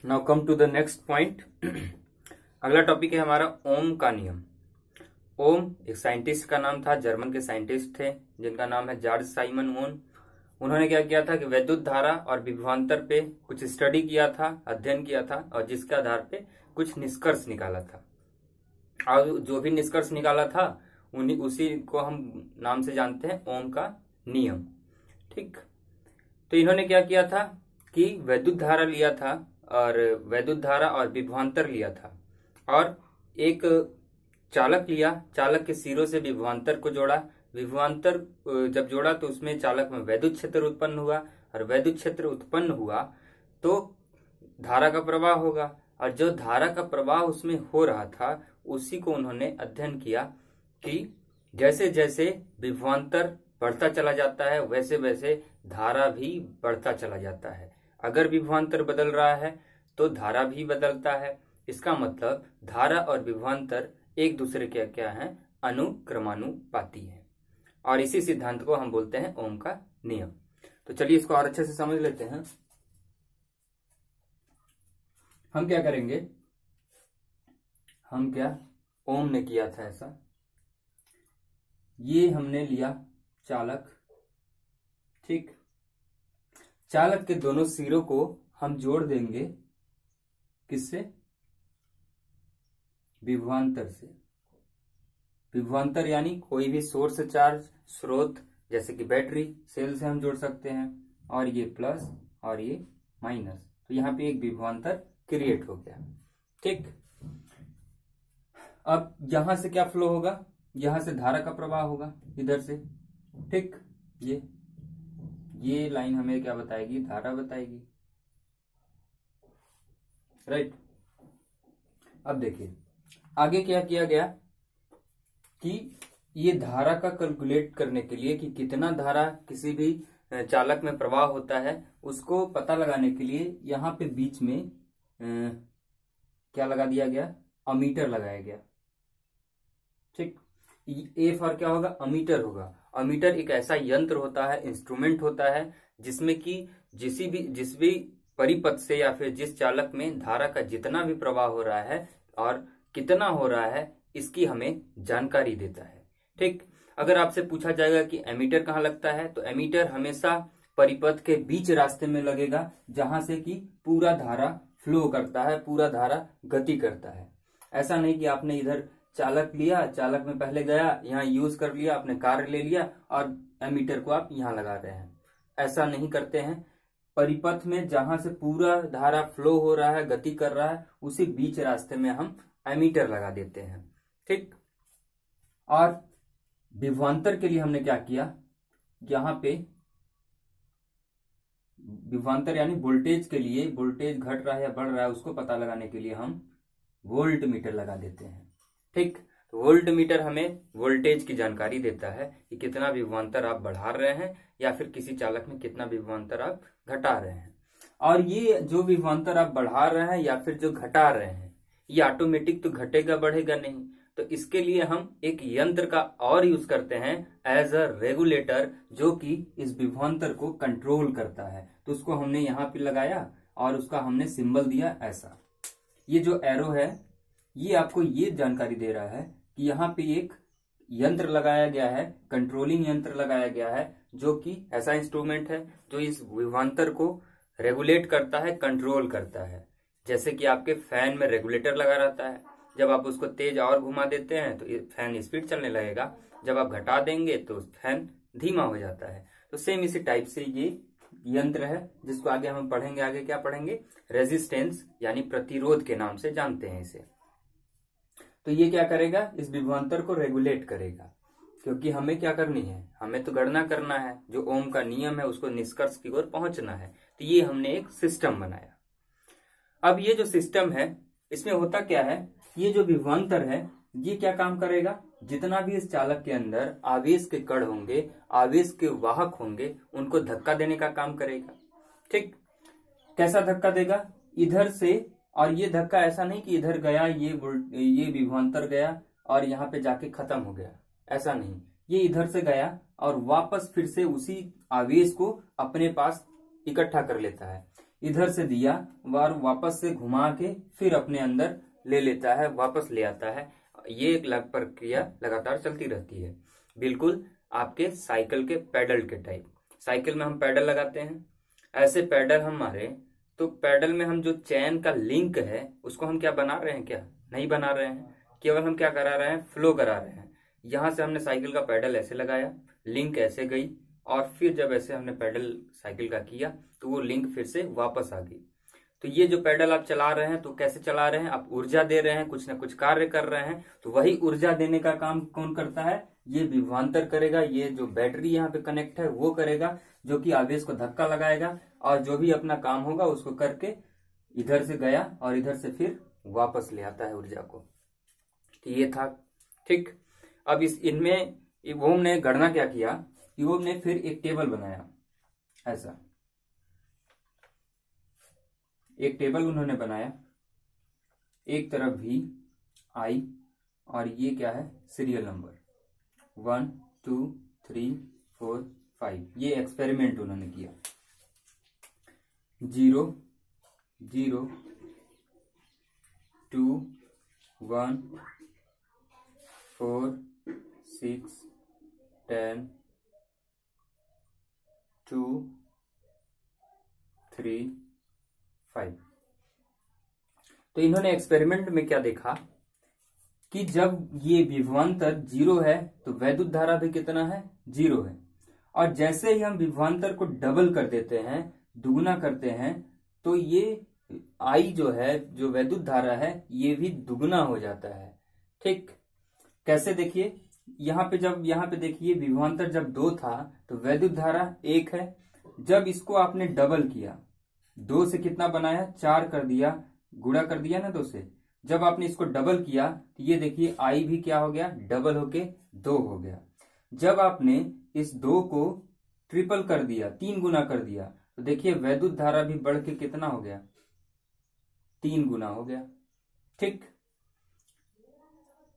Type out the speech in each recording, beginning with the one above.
Now come to the next point. अगला topic है हमारा ओम का नियम। ओम एक साइंटिस्ट का नाम था, जर्मन के साइंटिस्ट थे जिनका नाम है जॉर्ज साइमन ओम। उन्होंने क्या किया था कि वैद्युत धारा और विभवांतर पे कुछ स्टडी किया था, अध्ययन किया था, और जिसके आधार पे कुछ निष्कर्ष निकाला था। और जो भी निष्कर्ष निकाला था उसी को हम नाम से जानते हैं ओम का नियम। ठीक, तो इन्होंने क्या किया था कि वैद्युत धारा लिया था और वैद्युत धारा और विभवांतर लिया था, और एक चालक लिया, चालक के सिरों से विभवांतर को जोड़ा। विभवांतर जब जोड़ा तो उसमें चालक में वैद्युत क्षेत्र उत्पन्न हुआ, और वैद्युत क्षेत्र उत्पन्न हुआ तो धारा का प्रवाह होगा, और जो धारा का प्रवाह उसमें हो रहा था उसी को उन्होंने अध्ययन किया कि जैसे जैसे विभवांतर बढ़ता चला जाता है वैसे वैसे धारा भी बढ़ता चला जाता है। अगर विभवांतर बदल रहा है तो धारा भी बदलता है। इसका मतलब धारा और विभवांतर एक दूसरे के क्या है, अनुक्रमानुपाती है, और इसी सिद्धांत को हम बोलते हैं ओम का नियम। तो चलिए इसको और अच्छे से समझ लेते हैं। हम क्या करेंगे, ओम ने किया था ऐसा, ये हमने लिया चालक। ठीक, चालक के दोनों सिरों को हम जोड़ देंगे किससे, विभवांतर से। विभवांतर यानी कोई भी सोर्स चार्ज स्रोत, जैसे कि बैटरी सेल से हम जोड़ सकते हैं, और ये प्लस और ये माइनस, तो यहाँ पे एक विभवांतर क्रिएट हो गया। ठीक, अब यहां से क्या फ्लो होगा, यहां से धारा का प्रवाह होगा इधर से। ठीक, ये लाइन हमें क्या बताएगी, धारा बताएगी। राइट, अब देखिए आगे क्या किया गया कि ये धारा का कैलकुलेट करने के लिए कि कितना धारा किसी भी चालक में प्रवाह होता है, उसको पता लगाने के लिए यहाँ पे बीच में क्या लगा दिया गया, अमीटर लगाया गया। ठीक, ए फॉर क्या होगा, अमीटर होगा। अमीटर एक ऐसा यंत्र होता है, इंस्ट्रूमेंट होता है, जिसमें कि जिस भी परिपथ से या फिर जिस चालक में धारा का जितना भी प्रवाह हो रहा है और कितना हो रहा है इसकी हमें जानकारी देता है। ठीक, अगर आपसे पूछा जाएगा कि एमीटर कहाँ लगता है, तो एमीटर हमेशा परिपथ के बीच रास्ते में लगेगा जहां से कि पूरा धारा फ्लो करता है, पूरा धारा गति करता है। ऐसा नहीं कि आपने इधर चालक लिया, चालक में पहले गया, यहाँ यूज कर लिया, अपने कार्य ले लिया और एमीटर को आप यहाँ लगा रहे हैं। ऐसा नहीं करते हैं। परिपथ में जहां से पूरा धारा फ्लो हो रहा है, गति कर रहा है, उसी बीच रास्ते में हम एमीटर लगा देते हैं। ठीक, और विभवांतर के लिए हमने क्या किया, यहाँ पे विभवांतर यानी वोल्टेज के लिए, वोल्टेज घट रहा है या बढ़ रहा है उसको पता लगाने के लिए हम वोल्ट मीटर लगा देते हैं। ठीक, तो वोल्ट मीटर हमें वोल्टेज की जानकारी देता है कि कितना विभवांतर आप बढ़ा रहे हैं या फिर किसी चालक में कितना विभवांतर आप घटा रहे हैं। और ये जो विभवांतर आप बढ़ा रहे हैं या फिर जो घटा रहे हैं, ये ऑटोमेटिक तो घटेगा बढ़ेगा नहीं। तो इसके लिए हम एक यंत्र का और यूज करते हैं एज अ रेगुलेटर, जो कि इस विभवांतर को कंट्रोल करता है। तो उसको हमने यहाँ पे लगाया और उसका हमने सिंबल दिया ऐसा। ये जो एरो है ये आपको ये जानकारी दे रहा है कि यहाँ पे एक यंत्र लगाया गया है, कंट्रोलिंग यंत्र लगाया गया है, जो कि ऐसा इंस्ट्रूमेंट है जो इस विभवांतर को रेगुलेट करता है, कंट्रोल करता है। जैसे कि आपके फैन में रेगुलेटर लगा रहता है, जब आप उसको तेज और घुमा देते हैं तो फैन स्पीड चलने लगेगा, जब आप घटा देंगे तो फैन धीमा हो जाता है। तो सेम इसी टाइप से ये यंत्र है, जिसको आगे हम पढ़ेंगे। आगे क्या पढ़ेंगे, रेजिस्टेंस यानी प्रतिरोध के नाम से जानते हैं इसे। तो ये क्या करेगा, इस विभवांतर को रेगुलेट करेगा, क्योंकि हमें क्या करनी है, हमें तो गणना करना है, जो ओम का नियम है उसको निष्कर्ष की ओर पहुंचना है। तो ये हमने एक सिस्टम बनाया। अब ये जो सिस्टम है इसमें होता क्या है, ये जो विभवांतर है ये क्या काम करेगा, जितना भी इस चालक के अंदर आवेश के कण होंगे, आवेश के वाहक होंगे, उनको धक्का देने का काम करेगा। ठीक, कैसा धक्का देगा, इधर से। और ये धक्का ऐसा नहीं कि इधर गया, ये विभवांतर गया और यहाँ पे जाके खत्म हो गया, ऐसा नहीं। ये इधर से गया और वापस फिर से उसी आवेश को अपने पास इकट्ठा कर लेता है। इधर से दिया और वापस से घुमा के फिर अपने अंदर ले लेता है, वापस ले आता है। ये एक प्रक्रिया लगातार चलती रहती है, बिल्कुल आपके साइकिल के पैडल के टाइप। साइकिल में हम पैडल लगाते हैं, ऐसे पैडल हम मारे तो पैडल में हम जो चैन का लिंक है उसको हम क्या बना रहे हैं? क्या नहीं बना रहे हैं, केवल हम क्या करा रहे हैं? फ्लो करा रहे हैं। यहां से हमने साइकिल का पैडल ऐसे लगाया, लिंक ऐसे गई, और फिर जब ऐसे हमने पैडल साइकिल का किया तो वो लिंक फिर से वापस आ गई। तो ये जो पैडल आप चला रहे हैं तो कैसे चला रहे हैं? आप ऊर्जा दे रहे हैं, कुछ ना कुछ कार्य कर रहे हैं। तो वही ऊर्जा देने का काम कौन करता है? ये विभवांतर करेगा। ये जो बैटरी यहाँ पे कनेक्ट है वो करेगा, जो कि आवेश को धक्का लगाएगा, और जो भी अपना काम होगा उसको करके इधर से गया और इधर से फिर वापस ले आता है ऊर्जा को। तो ये था, ठीक। अब इनमें ओम ने गणना क्या किया कि ओम ने फिर एक टेबल बनाया, ऐसा एक टेबल उन्होंने बनाया, एक तरफ भी आई, और ये क्या है? Serial number 1 2 3 4 5। ये एक्सपेरिमेंट उन्होंने किया। 0 0 2 1 4 6 10 2 3 5। तो इन्होंने एक्सपेरिमेंट में क्या देखा कि जब ये विभवांतर 0 है तो वैद्युत धारा भी कितना है? 0 है। और जैसे ही हम विभवांतर को डबल कर देते हैं, दुगुना करते हैं, तो ये आई जो है, जो वैद्युत धारा है, ये भी दुगुना हो जाता है। ठीक, कैसे? देखिए यहाँ पे देखिए विभवांतर जब 2 था तो वैद्युत धारा 1 है। जब इसको आपने डबल किया, 2 से कितना बनाया? 4 कर दिया, गुणा कर दिया ना 2 से। जब आपने इसको डबल किया तो ये देखिए आई भी क्या हो गया? डबल होके 2 हो गया। जब आपने इस 2 को ट्रिपल कर दिया, 3 गुना कर दिया, तो देखिए वैद्युत धारा भी बढ़ के कितना हो गया? 3 गुना हो गया। ठीक,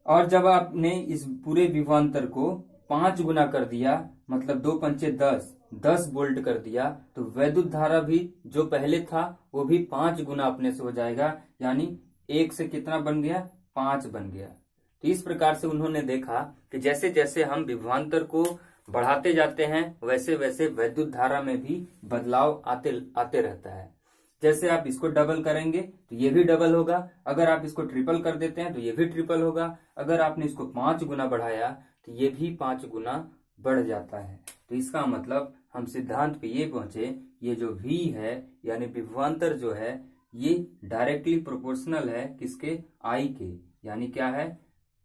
और जब आपने इस पूरे विभवांतर को 5 गुना कर दिया, मतलब 2 पंचे 10 वोल्ट कर दिया, तो वैद्युत धारा भी जो पहले था वो भी 5 गुना अपने से हो जाएगा। यानी 1 से कितना बन गया? 5 बन गया। तो इस प्रकार से उन्होंने देखा कि जैसे जैसे हम विभवांतर को बढ़ाते जाते हैं वैसे वैसे वैद्युत धारा में भी बदलाव आते रहता है। जैसे आप इसको डबल करेंगे तो ये भी डबल होगा, अगर आप इसको ट्रिपल कर देते हैं तो ये भी ट्रिपल होगा, अगर आपने इसको 5 गुना बढ़ाया तो ये भी 5 गुना बढ़ जाता है। तो इसका मतलब हम सिद्धांत पे ये पहुंचे, ये जो V है यानी विभवांतर जो है ये डायरेक्टली प्रोपोर्शनल है किसके? I के, यानी क्या है?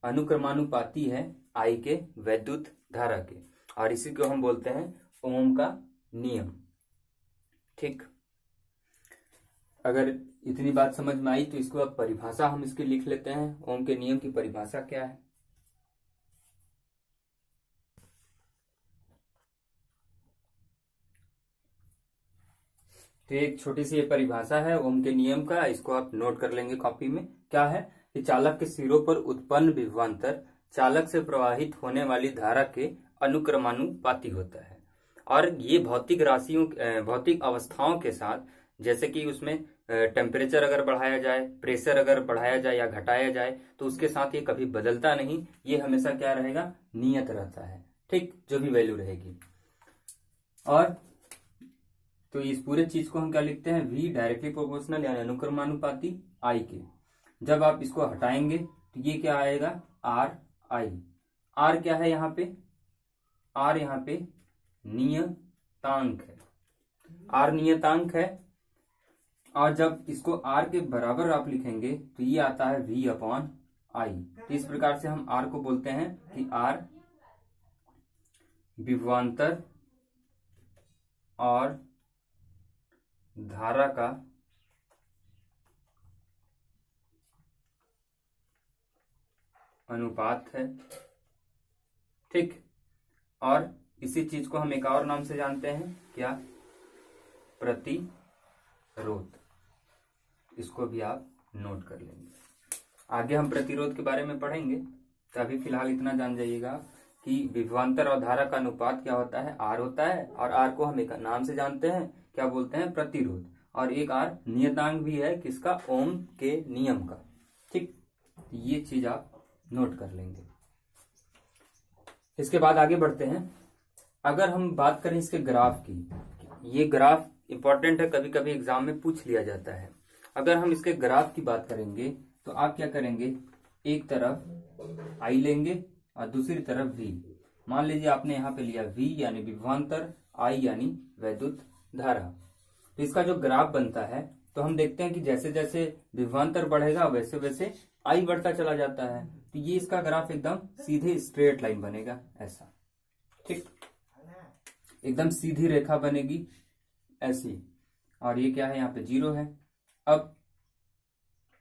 अनुक्रमानुपाती है I के वैद्युत धारा के, और इसी को हम बोलते हैं ओम का नियम। ठीक, अगर इतनी बात समझ में आई तो इसको अब परिभाषा हम इसकी लिख लेते हैं। ओम के नियम की परिभाषा क्या है? तो एक छोटी सी परिभाषा है ओम के नियम का, इसको आप नोट कर लेंगे कॉपी में। क्या है कि चालक के सिरों पर उत्पन्न विभवांतर चालक से प्रवाहित होने वाली धारा के अनुक्रमानुपाती होता है, और ये भौतिक राशियों, भौतिक अवस्थाओं के साथ, जैसे कि उसमें टेम्परेचर अगर बढ़ाया जाए, प्रेशर अगर बढ़ाया जाए या घटाया जाए, तो उसके साथ ये कभी बदलता नहीं, ये हमेशा क्या रहेगा? नियत रहता है। ठीक, जो भी वैल्यू रहेगी। और तो इस पूरे चीज को हम क्या लिखते हैं? V डायरेक्टली प्रोपोर्शनल यानी अनुक्रमानुपाती I के। जब आप इसको हटाएंगे तो ये क्या आएगा? RI। R क्या है यहाँ पे? R यहाँ पे नियतांक है, R नियतांक है। और जब इसको R के बराबर आप लिखेंगे तो ये आता है V/I। तो इस प्रकार से हम R को बोलते हैं कि R विभवांतर और धारा का अनुपात है। ठीक, और इसी चीज को हम एक और नाम से जानते हैं, क्या? प्रतिरोध। इसको भी आप नोट कर लेंगे। आगे हम प्रतिरोध के बारे में पढ़ेंगे, तो अभी फिलहाल इतना जान जाइएगा कि विभवांतर और धारा का अनुपात क्या होता है? R होता है, और R को हम एक नाम से जानते हैं, क्या बोलते हैं? प्रतिरोध। और एक आर नियतांक भी है किसका, ओम के नियम का। ठीक, ये चीज आप नोट कर लेंगे। इसके बाद आगे बढ़ते हैं। अगर हम बात करें इसके ग्राफ की, ये ग्राफ इंपॉर्टेंट है, कभी कभी एग्जाम में पूछ लिया जाता है। अगर हम इसके ग्राफ की बात करेंगे तो आप क्या करेंगे, एक तरफ आई लेंगे और दूसरी तरफ वी। मान लीजिए आपने यहाँ पे लिया वी यानी विभवांतर, आई यानी वैद्युत धारा। तो इसका जो ग्राफ बनता है तो हम देखते हैं कि जैसे जैसे विभवांतर बढ़ेगा वैसे वैसे आई बढ़ता चला जाता है। तो ये इसका ग्राफ एकदम सीधे स्ट्रेट लाइन बनेगा ऐसा। ठीक, एकदम सीधी रेखा बनेगी ऐसी। और ये क्या है, यहाँ पे 0 है। अब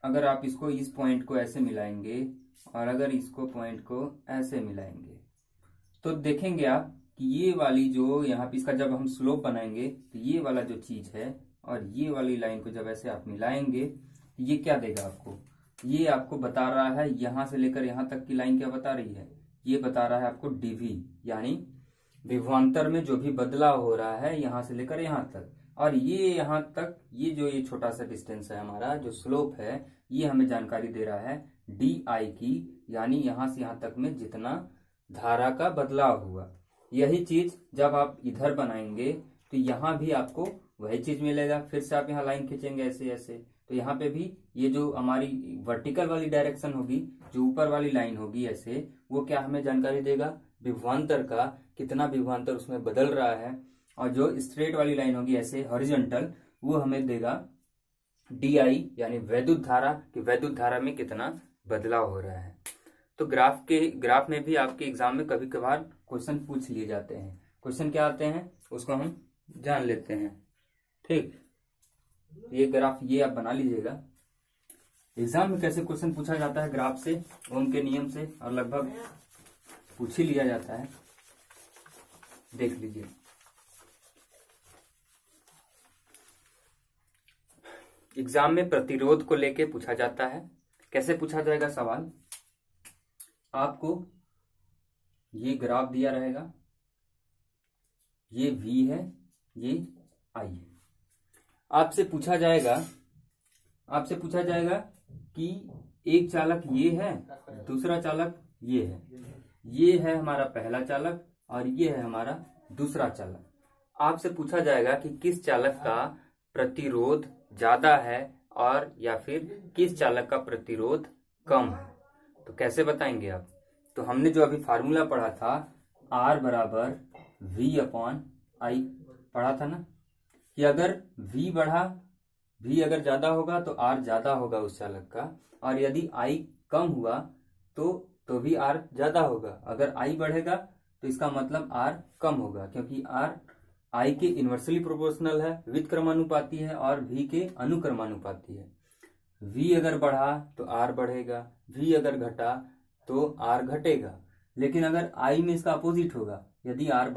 अगर आप इसको इस पॉइंट को ऐसे मिलाएंगे और अगर इसको पॉइंट को ऐसे मिलाएंगे तो देखेंगे आप कि ये वाली जो यहाँ पे इसका जब हम स्लोप बनाएंगे तो ये वाला जो चीज है और ये वाली लाइन को जब ऐसे आप मिलाएंगे तो ये क्या देगा आपको, ये आपको बता रहा है यहां से लेकर यहां तक की लाइन क्या बता रही है, ये बता रहा है आपको डीवी, यानी विभवांतर में जो भी बदलाव हो रहा है यहां से लेकर यहां तक। और ये यहां तक, ये जो ये छोटा सा डिस्टेंस है हमारा जो स्लोप है, ये हमें जानकारी दे रहा है डी आई की, यानी यहां से यहां तक में जितना धारा का बदलाव हुआ। यही चीज जब आप इधर बनाएंगे तो यहाँ भी आपको वही चीज मिलेगा। फिर से आप यहाँ लाइन खींचेंगे ऐसे ऐसे, तो यहाँ पे भी ये जो हमारी वर्टिकल वाली डायरेक्शन होगी, जो ऊपर वाली लाइन होगी ऐसे, वो क्या हमें जानकारी देगा, विभवांतर का, कितना विभवांतर उसमें बदल रहा है। और जो स्ट्रेट वाली लाइन होगी ऐसे हॉरिजॉन्टल, वो हमें देगा डी आई यानी वैद्युत धारा, कि वैद्युत धारा में कितना बदलाव हो रहा है। तो ग्राफ में भी आपके एग्जाम में कभी कभार क्वेश्चन पूछ लिए जाते हैं। क्वेश्चन क्या आते हैं उसको हम जान लेते हैं। ठीक, ये ग्राफ ये आप बना लीजिएगा। एग्जाम में कैसे क्वेश्चन पूछा जाता है ग्राफ से, ओम के नियम से, और लगभग पूछ ही लिया जाता है, देख लीजिए। एग्जाम में प्रतिरोध को लेके पूछा जाता है। कैसे पूछा जाएगा सवाल, आपको ये ग्राफ दिया रहेगा, ये V है, ये I है। आपसे पूछा जाएगा कि एक चालक ये है, दूसरा चालक ये है, ये है हमारा पहला चालक और ये है हमारा दूसरा चालक। आपसे पूछा जाएगा कि किस चालक का प्रतिरोध ज्यादा है और या फिर किस चालक का प्रतिरोध कम है। तो कैसे बताएंगे आप, तो हमने जो अभी फार्मूला पढ़ा था R बराबर V अपॉन I पढ़ा था ना, कि अगर V बढ़ा, V अगर ज्यादा होगा तो R ज्यादा होगा उस चालक का, और यदि I कम हुआ तो भी R ज्यादा होगा। अगर I बढ़ेगा तो इसका मतलब R कम होगा, क्योंकि R I के इन्वर्सली प्रोपोर्शनल है, व्युत्क्रमानुपाती है, और V के अनुक्रमानुपाती है। V अगर बढ़ा तो R बढ़ेगा, V अगर घटा तो R घटेगा। लेकिन अगर I में इसका अपोजिट होगा, यदि I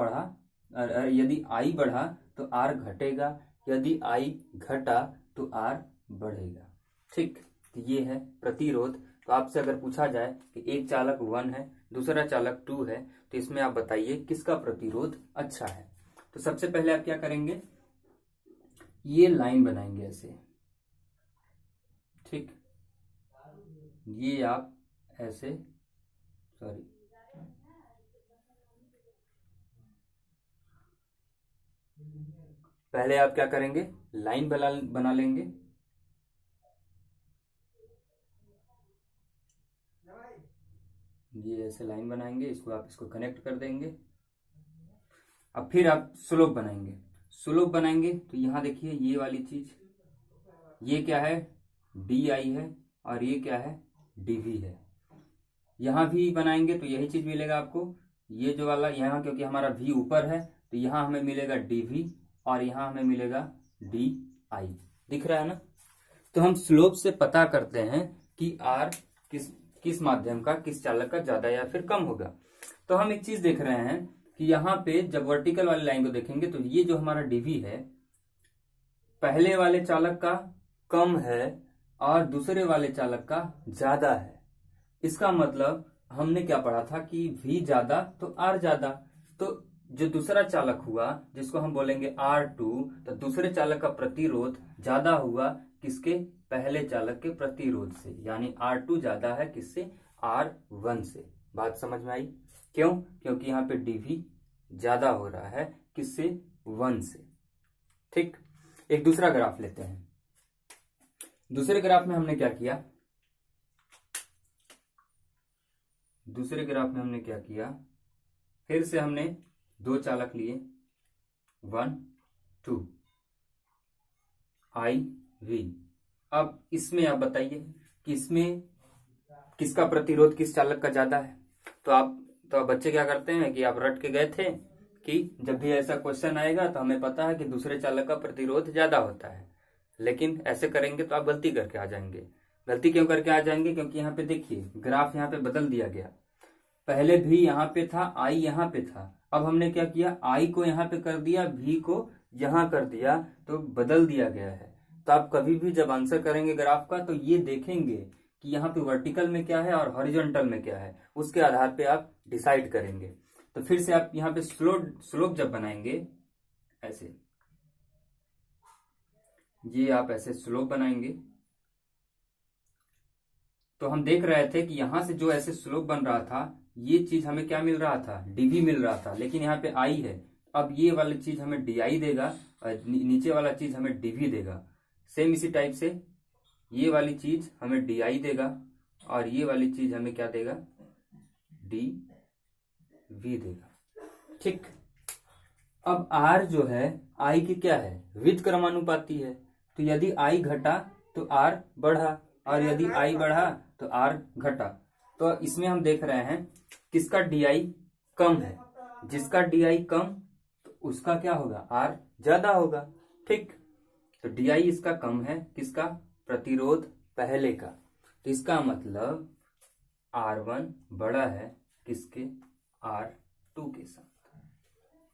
बढ़ा तो R घटेगा, यदि I घटा तो R बढ़ेगा। ठीक, तो ये है प्रतिरोध। तो आपसे अगर पूछा जाए कि एक चालक 1 है, दूसरा चालक 2 है, तो इसमें आप बताइए किसका प्रतिरोध अच्छा है। तो सबसे पहले आप क्या करेंगे, ये लाइन बनाएंगे ऐसे। ठीक, ये आप ऐसे, सॉरी, पहले आप क्या करेंगे, लाइन बना लेंगे। ये ऐसे लाइन बनाएंगे, इसको कनेक्ट कर देंगे। अब फिर आप स्लोप बनाएंगे। तो यहां देखिए ये वाली चीज, ये क्या है, डी आई है, और ये क्या है, डीवी है। यहां भी बनाएंगे तो यही चीज मिलेगा आपको, ये जो वाला यहाँ, क्योंकि हमारा V ऊपर है तो यहाँ हमें मिलेगा डीवी और यहाँ हमें मिलेगा डी आई। दिख रहा है ना। तो हम स्लोप से पता करते हैं कि R किस माध्यम का, किस चालक का ज्यादा या फिर कम होगा। तो हम एक चीज देख रहे हैं कि यहाँ पे जब वर्टिकल वाली लाइन को देखेंगे तो ये जो हमारा डीवी है, पहले वाले चालक का कम है और दूसरे वाले चालक का ज्यादा है। इसका मतलब हमने क्या पढ़ा था कि V ज्यादा तो R ज्यादा। तो जो दूसरा चालक हुआ जिसको हम बोलेंगे R2, तो दूसरे चालक का प्रतिरोध ज्यादा हुआ किसके, पहले चालक के प्रतिरोध से, यानी R2 ज्यादा है किससे, R1 से। बात समझ में आई? क्यों? क्योंकि यहाँ पे dV ज्यादा हो रहा है किससे, 1 से। ठीक, एक दूसरा ग्राफ लेते हैं। दूसरे ग्राफ में हमने क्या किया, दूसरे ग्राफ में हमने क्या किया, फिर से हमने दो चालक लिए, 1 2 IV। अब इसमें आप बताइए कि इसमें किसका प्रतिरोध किस चालक का ज्यादा है। तो बच्चे क्या करते हैं कि आप रट के गए थे कि जब भी ऐसा क्वेश्चन आएगा तो हमें पता है कि दूसरे चालक का प्रतिरोध ज्यादा होता है, लेकिन ऐसे करेंगे तो आप गलती करके आ जाएंगे। गलती क्यों करके आ जाएंगे, क्योंकि यहाँ पे देखिए ग्राफ यहाँ पे बदल दिया गया। पहले भी यहाँ पे था, I यहाँ पे था, अब हमने क्या किया, I को यहाँ पे कर दिया, V को यहाँ कर दिया, तो बदल दिया गया है। तो आप कभी भी जब आंसर करेंगे ग्राफ का तो ये देखेंगे कि यहाँ पे वर्टिकल में क्या है और हॉरिजॉन्टल में क्या है, उसके आधार पे आप डिसाइड करेंगे। तो फिर से आप यहाँ पे स्लोप जब बनाएंगे ऐसे, ये आप ऐसे स्लोप बनाएंगे, तो हम देख रहे थे कि यहां से जो ऐसे स्लोप बन रहा था, ये चीज हमें क्या मिल रहा था, dV मिल रहा था, लेकिन यहाँ पे I है। अब ये वाली चीज हमें DI देगा और नीचे वाला चीज हमें dV देगा। सेम इसी टाइप से ये वाली चीज हमें DI देगा और ये वाली चीज हमें क्या देगा, dV देगा। ठीक, अब R जो है I की क्या है, विद्युत क्रमानुपाती है। तो यदि I घटा तो R बढ़ा, और यदि I बढ़ा तो R घटा। तो इसमें हम देख रहे हैं किसका DI कम है, जिसका DI कम तो उसका क्या होगा, R ज्यादा होगा। ठीक, तो DI इसका कम है, किसका, प्रतिरोध पहले का, तो इसका मतलब R1 बड़ा है किसके, R2 के साथ।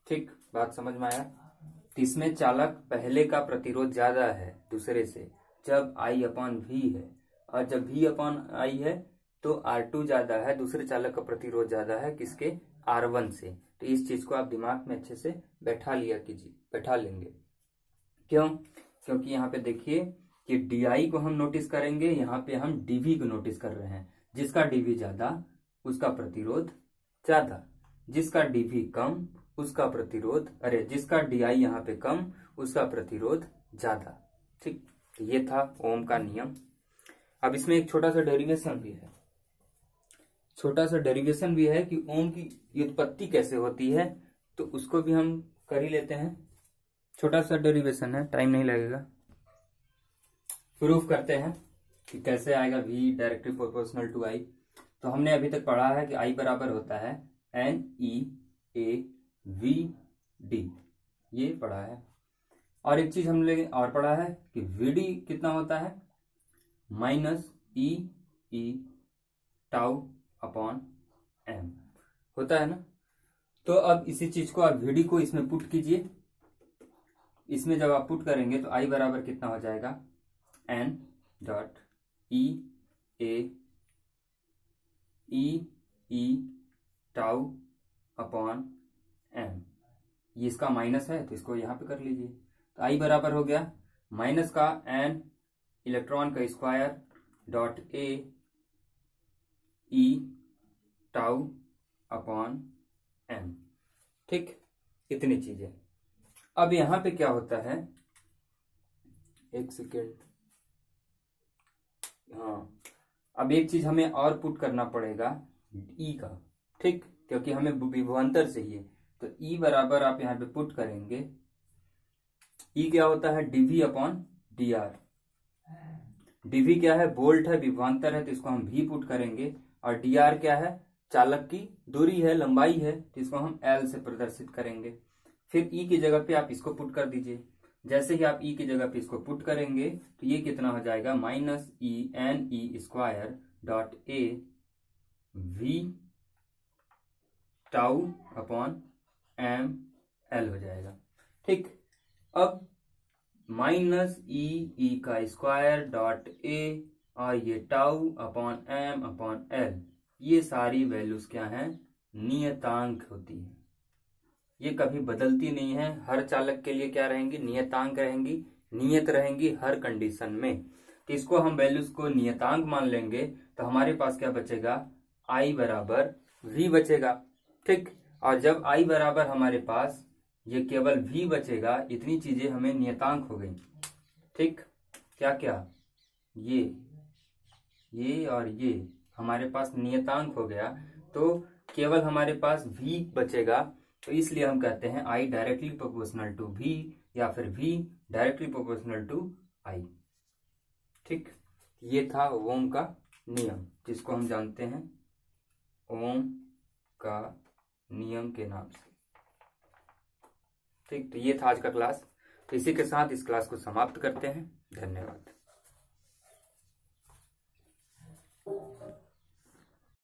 ठीक, बात समझ में आया? तो इसमें चालक पहले का प्रतिरोध ज्यादा है दूसरे से जब I/V है, और जब V/I है तो R2 ज्यादा है, दूसरे चालक का प्रतिरोध ज्यादा है किसके, R1 से। तो इस चीज को आप दिमाग में अच्छे से बैठा लेंगे। क्यों? क्योंकि यहाँ पे देखिए कि DI को हम नोटिस करेंगे, यहाँ पे हम dV को नोटिस कर रहे हैं। जिसका dV ज्यादा उसका प्रतिरोध ज्यादा, जिसका dV कम उसका प्रतिरोध, जिसका DI यहाँ पे कम उसका प्रतिरोध ज्यादा। ठीक, ये था ओम का नियम। अब इसमें एक छोटा सा डेरिवेशन भी है कि ओम की व्युत्पत्ति कैसे होती है, तो उसको भी हम कर ही लेते हैं। छोटा सा डेरिवेशन है, टाइम नहीं लगेगा। प्रूफ करते हैं कि कैसे आएगा V directly proportional to I। तो हमने अभी तक पढ़ा है कि I बराबर होता है NE/AV/D, ये पढ़ा है। और एक चीज हमने और पढ़ा है कि VD कितना होता है, -EE/τ/m होता है ना। तो अब इसी चीज को आप VD को इसमें पुट कीजिए। इसमें जब आप पुट करेंगे तो I बराबर कितना हो जाएगा, N.E/τ/m। ये इसका माइनस है तो इसको यहां पे कर लीजिए। तो I बराबर हो गया माइनस का N इलेक्ट्रॉन का स्क्वायर डॉट AE/τ/m। ठीक, इतनी चीजें। अब यहां पे क्या होता है, एक सेकेंड, हाँ, अब एक चीज हमें और पुट करना पड़ेगा E का। ठीक, क्योंकि हमें विभवांतर चाहिए। तो E बराबर आप यहां पे पुट करेंगे, E क्या होता है, dV/dr। dV क्या है, वोल्ट है, विभवांतर है, तो इसको हम V पुट करेंगे। और dr क्या है, चालक की दूरी है, लंबाई है, तो इसको हम L से प्रदर्शित करेंगे। फिर E की जगह पे आप इसको पुट कर दीजिए। जैसे ही आप E की जगह पे इसको पुट करेंगे तो ये कितना हो जाएगा, -ENE/AV/τ/mL हो जाएगा। ठीक, अब -EE² और ये τ/m/L, ये सारी वैल्यूज क्या हैं, नियतांक होती है। ये कभी बदलती नहीं है। हर चालक के लिए क्या रहेंगी, नियतांक रहेंगी, नियत रहेंगी हर कंडीशन में। तो इसको हम वैल्यूज को नियतांक मान लेंगे तो हमारे पास क्या बचेगा, I बराबर V बचेगा। ठीक, और जब I बराबर हमारे पास ये केवल V बचेगा, इतनी चीजें हमें नियतांक हो गई। ठीक, क्या क्या, ये और ये हमारे पास नियतांक हो गया, तो केवल हमारे पास V बचेगा। तो इसलिए हम कहते हैं I directly proportional to V या फिर V directly proportional to I। ठीक, ये था ओम का नियम, जिसको हम जानते हैं ओम का नियम के नाम से। ठीक, तो ये था आज का क्लास। तो इसी के साथ इस क्लास को समाप्त करते हैं। धन्यवाद।